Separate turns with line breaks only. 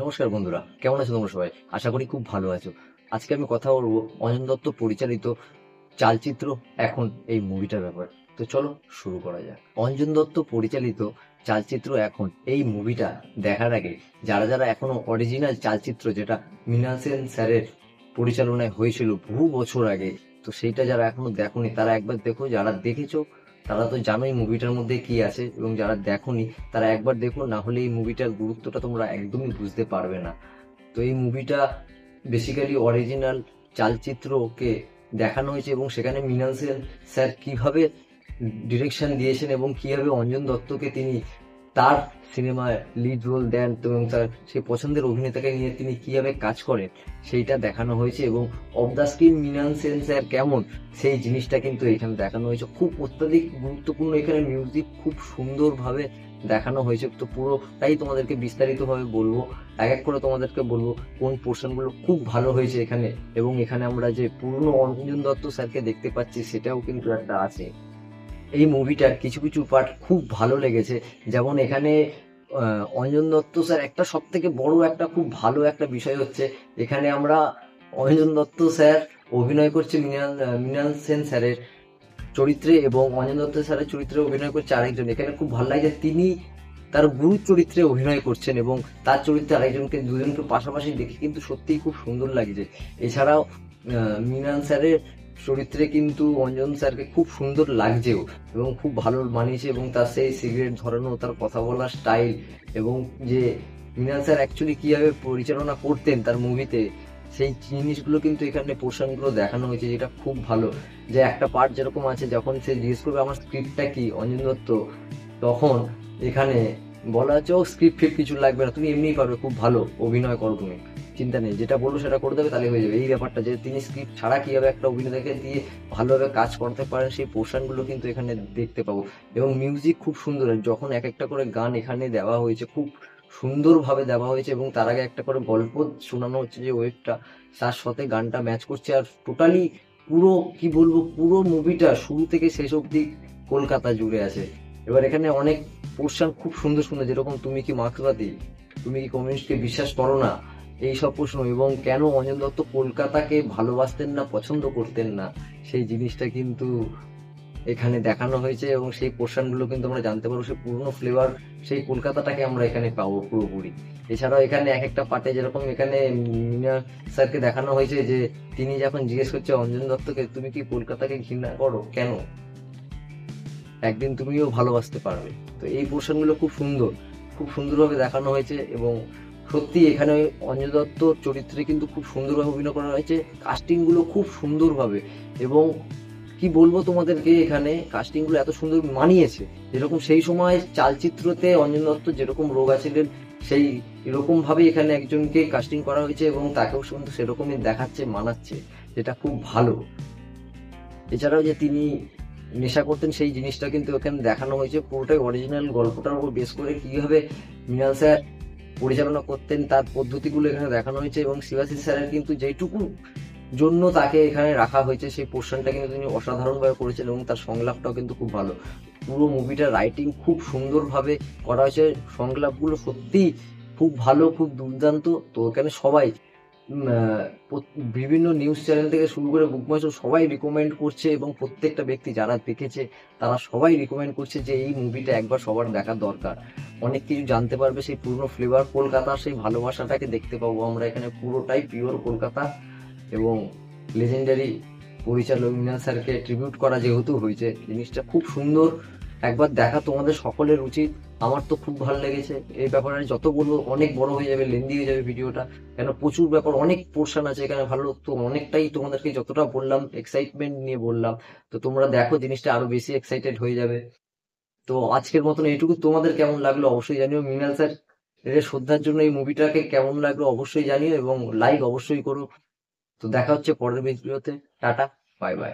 নমস্কার বন্ধুরা, কেমন আছো তোমরা সবাই? আশা করি খুব ভালো আছো। আজকে আমি কথা বলবো অঞ্জন দত্ত পরিচালিত চালচিত্র এখন এই মুভিটার ব্যাপারে। তো চলো শুরু করা যাক। অঞ্জন দত্ত পরিচালিত চালচিত্র এখন এই মুভিটা দেখার আগে যারা যারা এখনো অরিজিনাল চালচিত্র, যেটা মৃণাল সেন স্যারের পরিচালনায় হয়েছিল বহু বছর আগে, তো সেইটা যারা এখনো দেখোনি তারা একবার দেখো। যারা দেখেছো তারা তো জানোই মুভিটার মধ্যে কি আছে, এবং যারা দেখোনি তারা একবার দেখো, না হলে এই মুভিটার গুরুত্বটা তোমরা একদমই বুঝতে পারবে না। তো এই মুভিটা বেসিক্যালি অরিজিনাল চালচিত্রকে দেখানো হয়েছে, এবং সেখানে মৃণাল সেন স্যার কিভাবে ডিরেকশন দিয়েছেন এবং কিভাবে অঞ্জন দত্তকে তিনি তার সিনেমায় লিড রোল দেন, এবং তার সেই পছন্দের অভিনেতাকে নিয়ে তিনি কিভাবে কাজ করেন সেইটা দেখানো হয়েছে। এবং of the screen Mrinal Sen sir কেমন, সেই জিনিসটা কিন্তু এখানে দেখানো হয়েছে। খুব অত্যাধিক গুরুত্বপূর্ণ এখানে মিউজিক খুব সুন্দরভাবে দেখানো হয়েছে। তো পুরোটাই তোমাদেরকে বিস্তারিতভাবে বলবো, এক এক করে তোমাদেরকে বলবো কোন পোর্শনগুলো খুব ভালো হয়েছে এখানে। এবং এখানে আমরা যে পুরনো অঞ্জন দত্ত স্যারকে দেখতে পাচ্ছি সেটাও কিন্তু একটা আছে। এই মুভিটার কিছু কিছু পার্ট খুব ভালো লেগেছে। যেমন এখানে অঞ্জন দত্ত স্যার একটা সব থেকে বড় একটা খুব ভালো একটা বিষয় হচ্ছে, এখানে আমরা অঞ্জন দত্ত স্যার অভিনয় করছে মৃণাল সেন স্যারের চরিত্রে, এবং অঞ্জন দত্ত স্যারের চরিত্রে অভিনয় করছে আরেকজন। এখানে খুব ভালো লাগে যে তিনি তার গুরুর চরিত্রে অভিনয় করছেন, এবং তার চরিত্রে আরেকজনকে, দুজনকে পাশাপাশি দেখে কিন্তু সত্যিই খুব সুন্দর লাগছে। এছাড়াও মৃণাল স্যারের চরিত্রে কিন্তু অঞ্জন স্যারকে খুব সুন্দর লাগছেও, এবং খুব ভালো মানিয়েছে। এবং তার সেই সিগারেট ধরানো, তার কথা বলার স্টাইল, এবং যে মৃণাল স্যার অ্যাকচুয়ালি কিভাবে পরিচালনা করতেন তার মুভিতে, সেই জিনিসগুলো কিন্তু এখানে পোর্শনগুলো দেখানো হয়েছে, যেটা খুব ভালো। যে একটা পার্ট যেরকম আছে, যখন সে জিজ্ঞেস করবে আমার স্ক্রিপ্টটা কি অঞ্জন দত্ত, তখন এখানে বলা হচ্ছে ও স্ক্রিপ্ট ফিপ কিছু লাগবে না, তুমি এমনিই পারবে, খুব ভালো অভিনয় করো তুমি, চিন্তা নেই, যেটা বলবো সেটা করে দেবে তাহলে হয়ে যাবে। এই ব্যাপারটা যে তিনি স্ক্রিপ্ট ছাড়া কিভাবে একটা অভিনেতাকে দিয়ে ভালোভাবে কাজ করতে পারেন, সেই পোর্শনগুলো কিন্তু এখানে দেখতে পাবো। এবং মিউজিক খুব সুন্দর, যখন এক একটা করে গান এখানে দেওয়া হয়েছে খুব সুন্দরভাবে দেওয়া হয়েছে, এবং তার আগে একটা করে গল্প শোনানো হচ্ছে যে ওয়েবটা, তার সাথে গানটা ম্যাচ করছে। আর টোটালি পুরো কি বলবো, পুরো মুভিটা শুরু থেকে শেষ অবধি কলকাতা জুড়ে আছে। এবার এখানে অনেক পোর্শন খুব সুন্দর সুন্দর, যেরকম তুমি কি মার্ক্সবাদী, তুমি কি কমিউনিস্টকে বিশ্বাস করো না, এই সব প্রশ্ন, এবং কেন অঞ্জন দত্ত কলকাতাকে ভালোবাসতেন না, পছন্দ করতেন না, সেই জিনিসটা কিন্তু এখানে দেখানো হয়েছে। এবং সেই পোর্শনগুলো কিন্তু আমরা জানতে পারবো, সেই পুরনো ফ্লেভার, সেই কলকাতাটাকে আমরা এখানে পাবো পুরোপুরি। এছাড়াও এখানে এক একটা পার্টে, যেরকম এখানে মিনা স্যারকে দেখানো হয়েছে যে তিনি যখন জিজ্ঞেস করছে অঞ্জন দত্তকে তুমি কি কলকাতাকে ঘৃণা করো কেন, একদিন তুমিও ভালোবাসতে পারবে। তো এই পোর্শনগুলো খুব সুন্দর, খুব সুন্দরভাবে দেখানো হয়েছে। এবং সত্যি এখানে অঞ্জন দত্তর চরিত্রে কিন্তু খুব সুন্দরভাবে অভিনয় করা হয়েছে, কাস্টিংগুলো খুব সুন্দরভাবে। এবং কি বলবো তোমাদেরকে, এখানে কাস্টিংগুলো এত সুন্দর মানিয়েছে, যেরকম সেই সময় চালচিত্রতে অঞ্জন দত্ত যেরকম রোগা ছিলেন, সেই এরকম ভাবে এখানে একজনকে কাস্টিং করা হয়েছে, এবং তাকেও কিন্তু সেরকমই দেখাচ্ছে, মানাচ্ছে, যেটা খুব ভালো। এছাড়াও যে তিনি নেশা করতেন সেই জিনিসটা কিন্তু এখানে দেখানো হয়েছে, পুরোটাই অরিজিনাল গল্পটার উপর বেস করে কিভাবে মৃণাল স্যার পরিচালনা করতেন তার পদ্ধতিগুলো এখানে দেখানো হয়েছে। এবং শিবাশিস স্যারের কিন্তু যেটুকু জন্য তাকে এখানে রাখা হয়েছে সেই পোর্শনটা কিন্তু তিনি অসাধারণভাবে করেছেন, এবং তার সংলাপটাও কিন্তু খুব ভালো। পুরো মুভিটার রাইটিং খুব সুন্দরভাবে করা হয়েছে, সংলাপগুলো সত্যিই খুব ভালো, খুব দুর্দান্ত। তো এখানে সবাই বিভিন্ন নিউজ চ্যানেল থেকে শুরু করে বুক মাই শো সবাই রিকমেন্ড করছে, এবং প্রত্যেকটা ব্যক্তি যারা দেখেছে তারা সবাই রিকমেন্ড করছে যে এই মুভিটা একবার সবার দেখা দরকার। অনেক কিছু জানতে পারবে, সেই পুরনো ফ্লেভার কলকাতার সেই ভালোবাসাটাকে দেখতে পাবো আমরা এখানে, পুরোটাই পিওর কলকাতা। এবং লেজেন্ডারি পরিচালক মৃণাল স্যারকে ট্রিবিউট করা যেহেতু হয়েছে, জিনিসটা খুব সুন্দর, একবার দেখা তোমাদের সকলের উচিত। আমার তো খুব ভালো লেগেছে। এই ব্যাপারে যত বলবো অনেক বড় হয়ে যাবে, লেন্দি হয়ে যাবে ভিডিওটা, কেন প্রচুর ব্যাপার, অনেক পোর্শন আছে এখানে ভালো। তো অনেকটাই তোমাদেরকে যতটা বললাম এক্সাইটমেন্ট নিয়ে বললাম, তো তোমরা দেখো জিনিসটা আরো বেশি এক্সাইটেড হয়ে যাবে। তো আজকের মতন এইটুকু, তোমাদের কেমন লাগলো অবশ্যই জানিও। মৃণাল স্যার এর শ্রদ্ধার জন্য এই মুভিটাকে কেমন লাগলো অবশ্যই জানিও, এবং লাইক অবশ্যই করো। তো দেখা হচ্ছে পরের ভিডিওতে। Tata, bye bye.